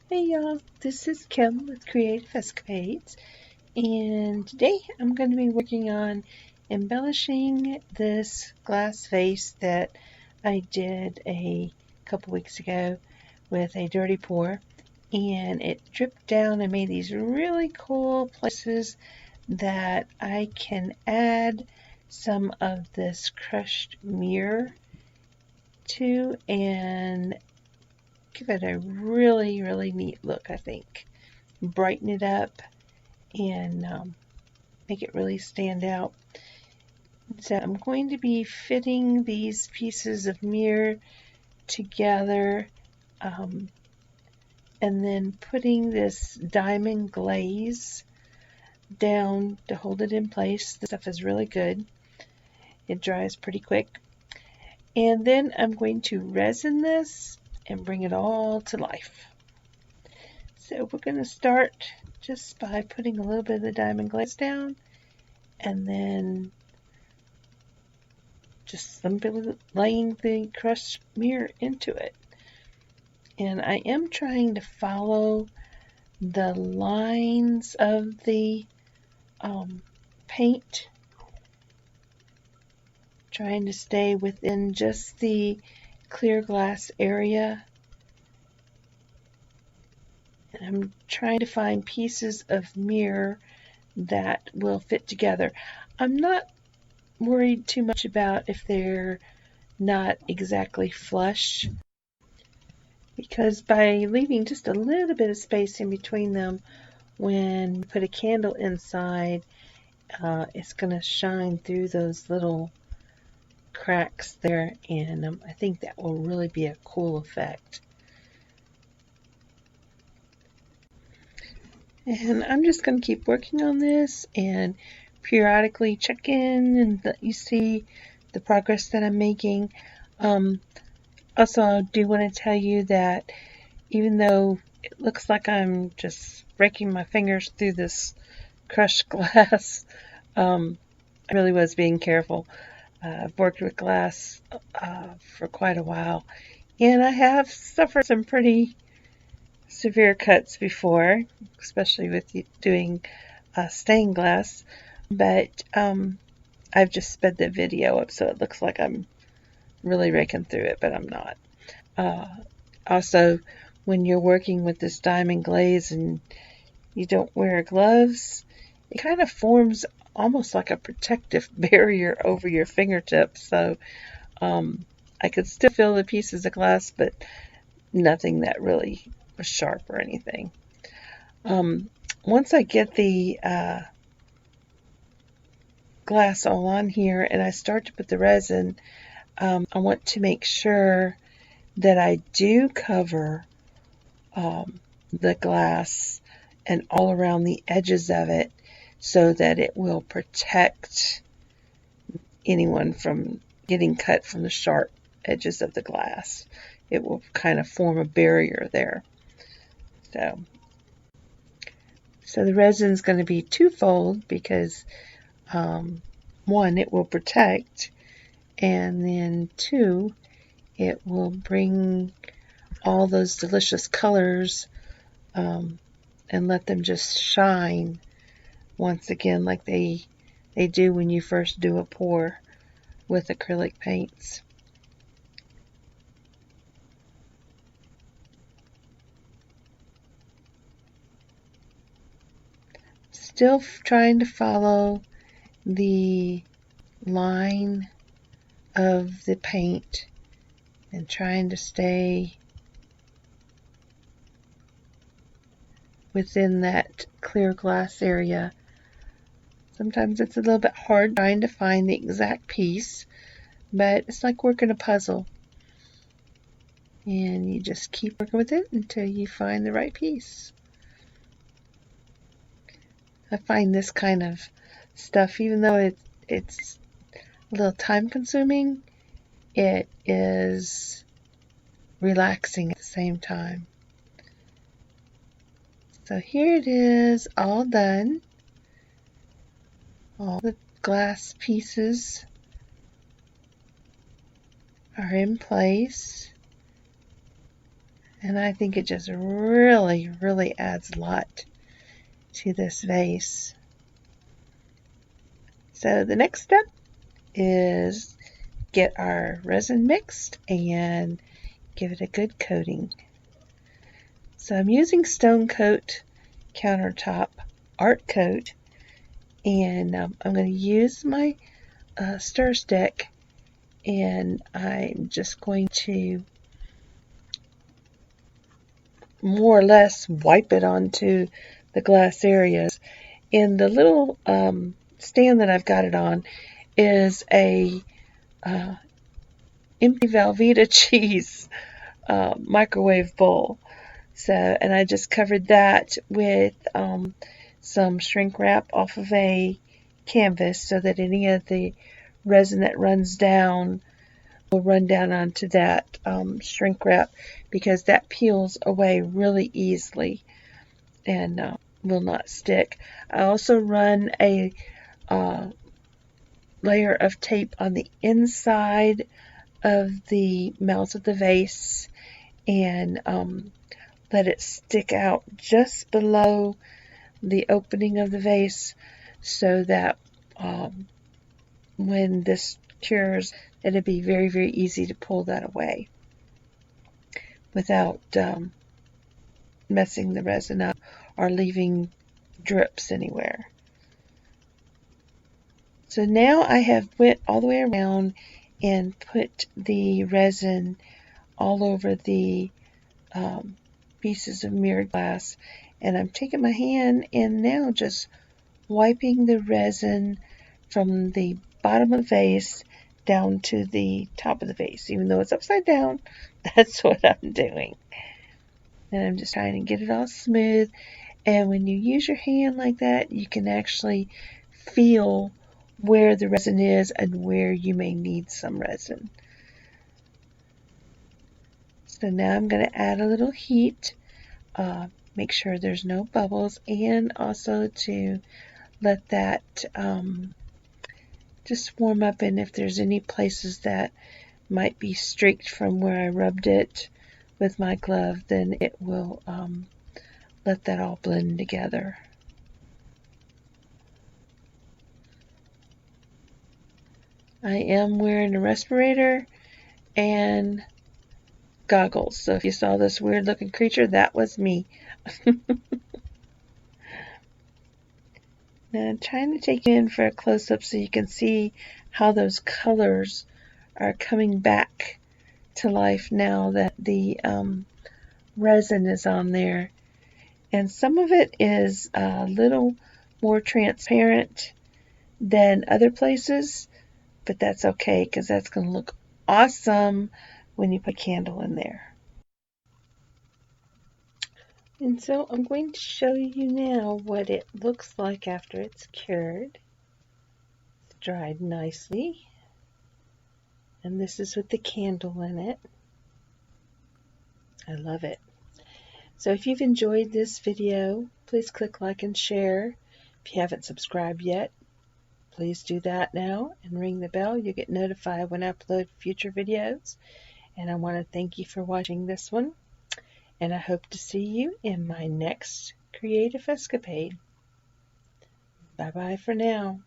Hey y'all, this is Kim with Creative Escapades, and today I'm going to be working on embellishing this glass vase that I did a couple weeks ago with a dirty pour, and it dripped down and made these really cool places that I can add some of this crushed mirror to and give it a really neat look, I think. Brighten it up and make it really stand out. So I'm going to be fitting these pieces of mirror together and then putting this diamond glaze down to hold it in place. This stuff is really good. It dries pretty quick. And then I'm going to resin this and bring it all to life. So we're going to start just by putting a little bit of the diamond glaze down and then just simply laying the crushed mirror into it. And I am trying to follow the lines of the paint, trying to stay within just the clear glass area. And I'm trying to find pieces of mirror that will fit together. I'm not worried too much about if they're not exactly flush, because by leaving just a little bit of space in between them, when you put a candle inside, it's going to shine through those little cracks there, and I think that will really be a cool effect. And I'm just going to keep working on this and periodically check in and let you see the progress that I'm making. Also, I do want to tell you that even though it looks like I'm just breaking my fingers through this crushed glass, I really was being careful. I've worked with glass for quite a while, and I have suffered some pretty severe cuts before, especially with doing stained glass, but I've just sped the video up so it looks like I'm really raking through it, but I'm not. Also, when you're working with this diamond glaze and you don't wear gloves, it kind of forms almost like a protective barrier over your fingertips. So I could still feel the pieces of glass, but nothing that really was sharp or anything. Once I get the glass all on here and I start to put the resin, I want to make sure that I do cover the glass and all around the edges of it so that it will protect anyone from getting cut from the sharp edges of the glass. It will kind of form a barrier there. So the resin is going to be twofold because one, it will protect, and then two, it will bring all those delicious colors and let them just shine once again like they do when you first do a pour with acrylic paints. Still trying to follow the line of the paint and trying to stay within that clear glass area. Sometimes it's a little bit hard trying to find the exact piece, but it's like working a puzzle. And you just keep working with it until you find the right piece. I find this kind of stuff, even though it's a little time consuming, it is relaxing at the same time. So here it is, all done. All the glass pieces are in place. And I think it just really, really adds a lot to this vase. So the next step is get our resin mixed and give it a good coating. So I'm using Stone Coat Countertop Art Coat, and I'm going to use my stir stick, and I'm just going to more or less wipe it onto the glass areas. And the little stand that I've got it on is a empty Velveeta cheese microwave bowl. So, and I just covered that with some shrink wrap off of a canvas so that any of the resin that runs down will run down onto that shrink wrap, because that peels away really easily and will not stick. I also run a layer of tape on the inside of the mouth of the vase and let it stick out just below the opening of the vase, so that when this cures, it'll be very, very easy to pull that away without messing the resin up or leaving drips anywhere. So now I have went all the way around and put the resin all over the pieces of mirrored glass, and I'm taking my hand and now just wiping the resin from the bottom of the vase down to the top of the vase. Even though it's upside down, that's what I'm doing. And I'm just trying to get it all smooth. And when you use your hand like that, you can actually feel where the resin is and where you may need some resin. So now I'm going to add a little heat, make sure there's no bubbles, and also to let that just warm up, and if there's any places that might be streaked from where I rubbed it with my glove, then it will let that all blend together. I am wearing a respirator and goggles, so if you saw this weird looking creature, that was me. Now I'm trying to take you in for a close-up so you can see how those colors are coming back to life now that the resin is on there. And some of it is a little more transparent than other places, but that's okay, because that's going to look awesome when you put a candle in there. And so I'm going to show you now what it looks like after it's cured. It's dried nicely. And this is with the candle in it. I love it. So if you've enjoyed this video, please click like and share. If you haven't subscribed yet, please do that now and ring the bell. You'll get notified when I upload future videos. And I want to thank you for watching this one. And I hope to see you in my next creative escapade. Bye-bye for now.